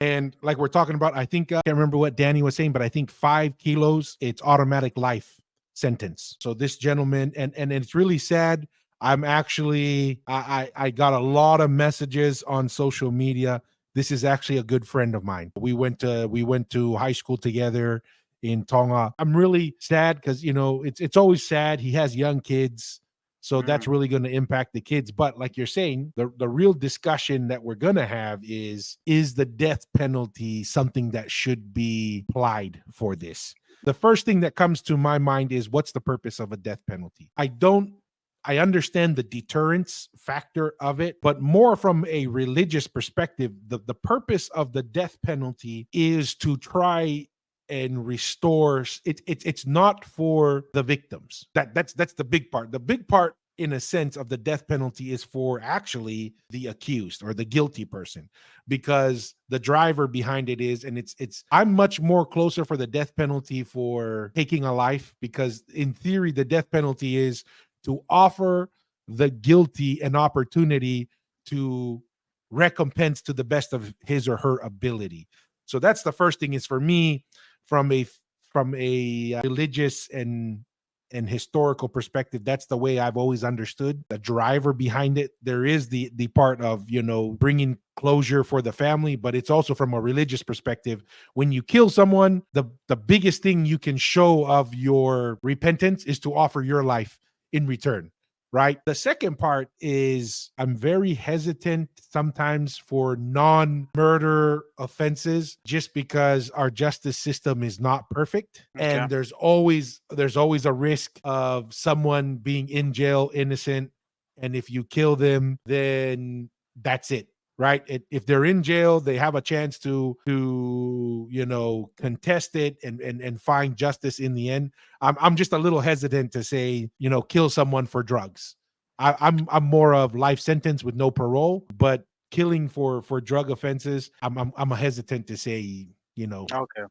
And like we're talking about, I think I can't remember what Danny was saying, but I think 5 kilos, it's automatic life sentence. So this gentleman, and it's really sad. I'm actually I got a lot of messages on social media. This is actually a good friend of mine. We went to high school together in Tonga. I'm really sad because it's always sad. He has young kids. So that's Mm, really going to impact the kids. But like you're saying, the real discussion that we're going to have is the death penalty something that should be applied for this? The first thing that comes to my mind is, what's the purpose of a death penalty? I understand the deterrence factor of it, but more from a religious perspective, the purpose of the death penalty is to try and restore it's not for the victims. That's the big part. The big part, in a sense, of the death penalty is for actually the accused or the guilty person, because the driver behind it is, and it's I'm much more closer for the death penalty for taking a life, because in theory the death penalty is to offer the guilty an opportunity to recompense to the best of his or her ability. So that's the first thing, is for me, from a religious and historical perspective, that's the way I've always understood the driver behind it. There is the part of bringing closure for the family, but it's also from a religious perspective. When you kill someone, the biggest thing you can show of your repentance is to offer your life in return, right? The second part is, I'm very hesitant sometimes for non-murder offenses, just because our justice system is not perfect, okay. and there's always a risk of someone being in jail innocent, and if you kill them, then that's it, right? If they're in jail, they have a chance to contest it and find justice in the end. I'm just a little hesitant to say, kill someone for drugs. I'm more of life sentence with no parole, but killing for drug offenses, I'm a hesitant to say. Okay.